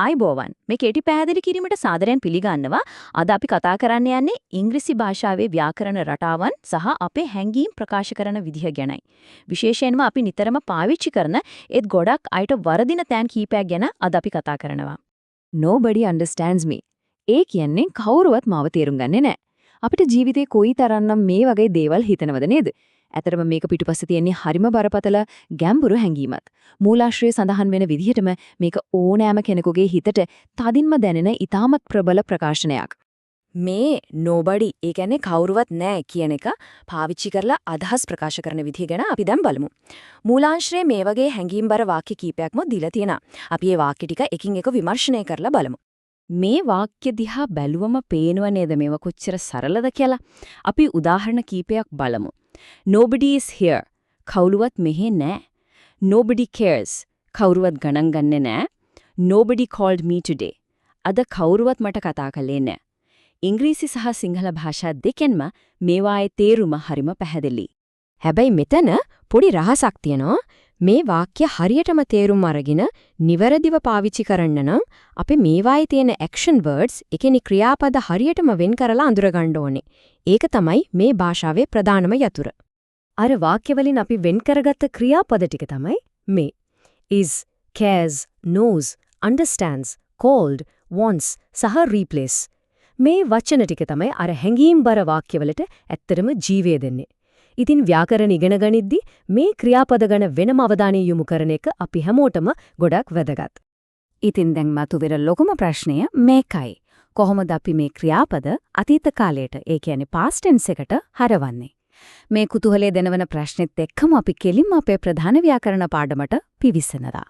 ආයිබෝවන් මේ කෙටි පැහැදිලි කිරීමට සාදරයෙන් පිළිගන්නවා. අද අපි කතා කරන්න යන්නේ ඉංග්‍රීසි භාෂාවේ ව්‍යාකරණ රටාවන් සහ අපේ හැඟීම් ප්‍රකාශ කරන විදිහ ගැනයි. විශේෂයෙන්ම අපි නිතරම පාවිච්චි කරන ඒත් ගොඩක් අයට වරදින තැන් කීපයක් ගැන අද අපි කතා කරනවා. Nobody understands me. ඒ කියන්නේ කවුරුවත් මාව තේරුම් ගන්නේ නැහැ. අපිට ජීවිතේ කොයි තරම්නම් මේ වගේ දේවල් හිතනවද නේද? ඇතරම මේක පිටුපස්සේ තියෙන්නේ හරිම බරපතල ගැඹුරු හැඟීමක්. මූලාශ්‍රයේ සඳහන් වෙන විදිහටම මේක ඕනෑම කෙනෙකුගේ හිතට තදින්ම දැනෙන ඊටමත් ප්‍රබල ප්‍රකාශනයක්. මේ nobody ඒ කියන්නේ කවුරුවත් නැහැ කියන එක පාවිච්චි කරලා අදහස් ප්‍රකාශ කරන විදිහ ගැන අපි දැන් බලමු. මූලාශ්‍රයේ මේ වගේ හැඟීම්බර වාක්‍ය කීපයක්ම දීලා තියෙනවා. අපි මේ වාක්‍ය ටික එකින් එක විමර්ශනය කරලා බලමු. මේ වාක්‍ය දිහා බැලුවම පේනව නේද මේව කොච්චර සරලද කියලා. අපි උදාහරණ කීපයක් බලමු. Nobody is here. කවුරුවත් මෙහෙ නැහැ. Nobody cares. කවුරුවත් ගණන් ගන්නෙ නැහැ. Nobody called me today. අද කවුරුවත් මට කතා කළේ නැහැ. ඉංග්‍රීසි සහ සිංහල භාෂා දෙකෙන්ම මේවායේ තේරුම හරිම පැහැදිලි. හැබැයි මෙතන පොඩි රහසක් තියෙනවා. මේ වාක්‍ය හරියටම තේරුම් අරගෙන නිවැරදිව පාවිච්චි කරන්න නම් අපි මේවායේ තියෙන action words, ඒ කියන්නේ ක්‍රියාපද හරියටම වෙන් කරලා අඳුර ගන්න ඕනේ. ඒක තමයි මේ භාෂාවේ ප්‍රධානම යතුර. අර වාක්‍ය වලින් අපි වෙන් කරගත්ත ක්‍රියාපද ටික තමයි මේ. is, cares, knows, understands, called, wants සහ replace. මේ වචන ටික තමයි අර හැඟීම්බර වාක්‍යවලට ඇත්තටම ජීවය දෙන්නේ. ඉතින් ව්‍යාකරණ ඉගෙන ගනිද්දී මේ ක්‍රියාපද ගැන වෙනම අවධානය යොමු කරන එක අපි හැමෝටම ගොඩක් වැදගත්. ඉතින් දැන් මතුවෙන ලොකුම ප්‍රශ්නය මේකයි. කොහොමද අපි මේ ක්‍රියාපද අතීත කාලයට, ඒ කියන්නේ past tense එකට හරවන්නේ? මේ කුතුහලය දෙනවන ප්‍රශ්නෙත් එක්කම අපි කෙලින්ම අපේ ප්‍රධාන ව්‍යාකරණ පාඩමට පිවිසෙනවා.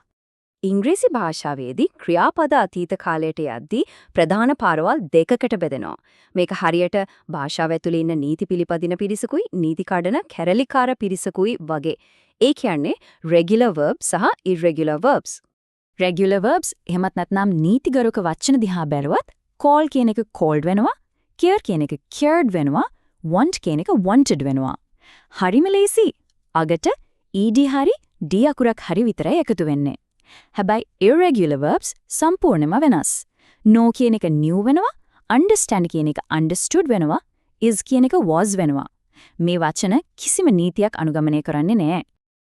ඉංග්‍රීසි භාෂාවේදී ක්‍රියාපද අතීත කාලයට යද්දී ප්‍රධාන පාරවල් දෙකකට බෙදෙනවා. මේක හරියට භාෂාව ඇතුලේ ඉන්න නීති පිළිපදින පිරිසකුයි නීති කඩන කැරලිකාර පිරිසකුයි වගේ. ඒ කියන්නේ regular verbs සහ irregular verbs. regular verbs එහෙමත් නැත්නම් නීතිගරුක වචන දිහා බැලුවත් call කියන එක called වෙනවා, care කියන එක cared වෙනවා, want කියන එක wanted වෙනවා. හරිම ලේසි. අගට ed හරි d අකුරක් හරි විතරයි එකතු වෙන්නේ. හැබැයි irregular verbs සම්පූර්ණයෙන්ම වෙනස්. no කියන එක new වෙනවා, understand කියන එක understood වෙනවා, is කියන එක was වෙනවා. මේ වචන කිසිම නීතියක් අනුගමනය කරන්නේ නැහැ.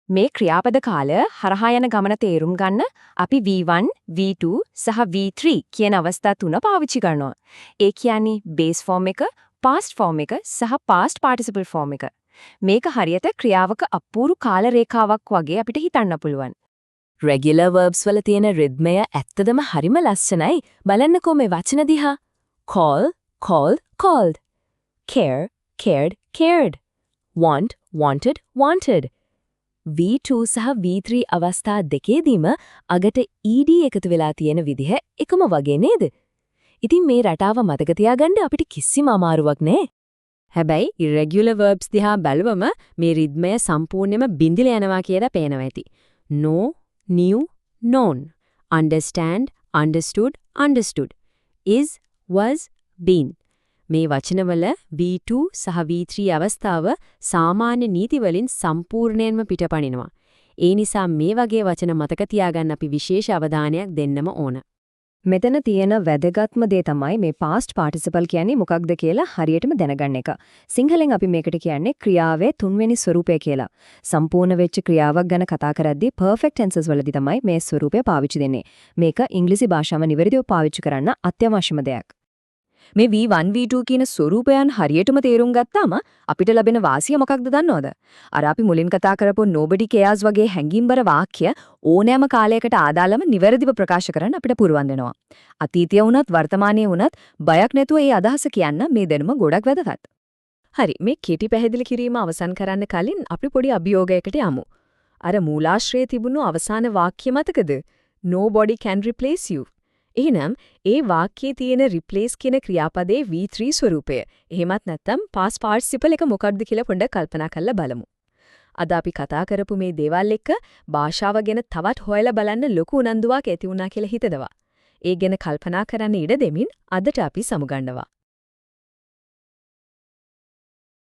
මේ ක්‍රියාපද කාලය හරහා යන ගමන තේරුම් ගන්න අපි V1, V2 සහ V3 කියන අවස්ථා තුන පාවිච්චි කරනවා. ඒ කියන්නේ base form එක, past form එක සහ past participle form එක. මේක හරියට ක්‍රියාවක අපූර්ව කාල රේඛාවක් වගේ අපිට හිතන්න පුළුවන්. regular verbs වල තියෙන රිද්මය ඇත්තදම හරිම ලස්සනයි. බලන්නකෝ මේ වචන දිහා. call, called, called. care, cared, cared. want, wanted, wanted. V2 සහ V3 අවස්ථා දෙකේදීම අගට ed එකතු වෙලා තියෙන විදිහ එකම වගේ නේද? ඉතින් මේ රටාව මතක තියාගන්න අපිට කිසිම අමාරුවක් නෑ. හැබැයි irregular verbs දිහා බැලුවම මේ රිද්මය සම්පූර්ණයෙන්ම බිඳිලා යනවා කියලා පේනවා ඇති. no, knew, known, understand, understood, understood, is, was, been. මේ වචනවල V2 සහ V3 අවස්ථාව සාමාන්‍ය නීති වලින් සම්පූර්ණයෙන්ම පිටපණිනවා. ඒ නිසා මේ වගේ වචන මතක තියාගන්න අපි විශේෂ අවධානයක් දෙන්නම ඕන. මෙතන තියෙන වැදගත්ම දේ තමයි මේ past participle කියන්නේ මොකක්ද කියලා හරියටම දැනගන්න එක. සිංහලෙන් අපි මේකට කියන්නේ ක්‍රියාවේ තුන්වෙනි ස්වරූපය කියලා. සම්පූර්ණ වෙච්ච ක්‍රියාවක් ගැන කතා කරද්දී perfect tenses වලදී තමයි මේ ස්වරූපය පාවිච්චි දෙන්නේ. මේක ඉංග්‍රීසි භාෂාව නිවැරදිව පාවිච්චි කරන්න අත්‍යවශ්‍යම දෙයක්. මේ V1 V2 කියන ස්වරූපයන් හරියටම තේරුම් ගත්තාම අපිට ලැබෙන වාසිය මොකක්ද දන්නවද? අර අපි මුලින් කතා කරපු nobody cares වගේ හැඟීම්බර වාක්‍ය ඕනෑම කාලයකට ආදාළම නිවැරදිව ප්‍රකාශ කරන්න අපිට පුරුවන් වෙනවා. අතීතය වුණත් වර්තමානයේ වුණත් බයක් නැතුව ඒ අදහස කියන්න මේ දැනුම ගොඩක් වැදගත්. හරි, මේ කෙටි පැහැදිලි කිරීම අවසන් කරන්න කලින් අපි පොඩි අභියෝගයකට යමු. අර මූලාශ්‍රයේ තිබුණු අවසාන වාක්‍ය මතකද? Nobody can replace you. එහෙනම් ඒ වාක්‍යයේ තියෙන replace කියන ක්‍රියාපදයේ V3 ස්වරූපය. එහෙමත් නැත්නම් past participle එක මොකක්ද කියලා පොඩ්ඩක් කල්පනා කරලා බලමු. අද අපි කතා කරපු මේ දේවල් එක්ක භාෂාව ගැන තවත් හොයලා බලන්න ලොකු උනන්දුවක් ඇති වුණා කියලා හිතනවා. ඒ ගැන කල්පනා කරන්න ඉඩ දෙමින් අදට අපි සමුගන්නවා.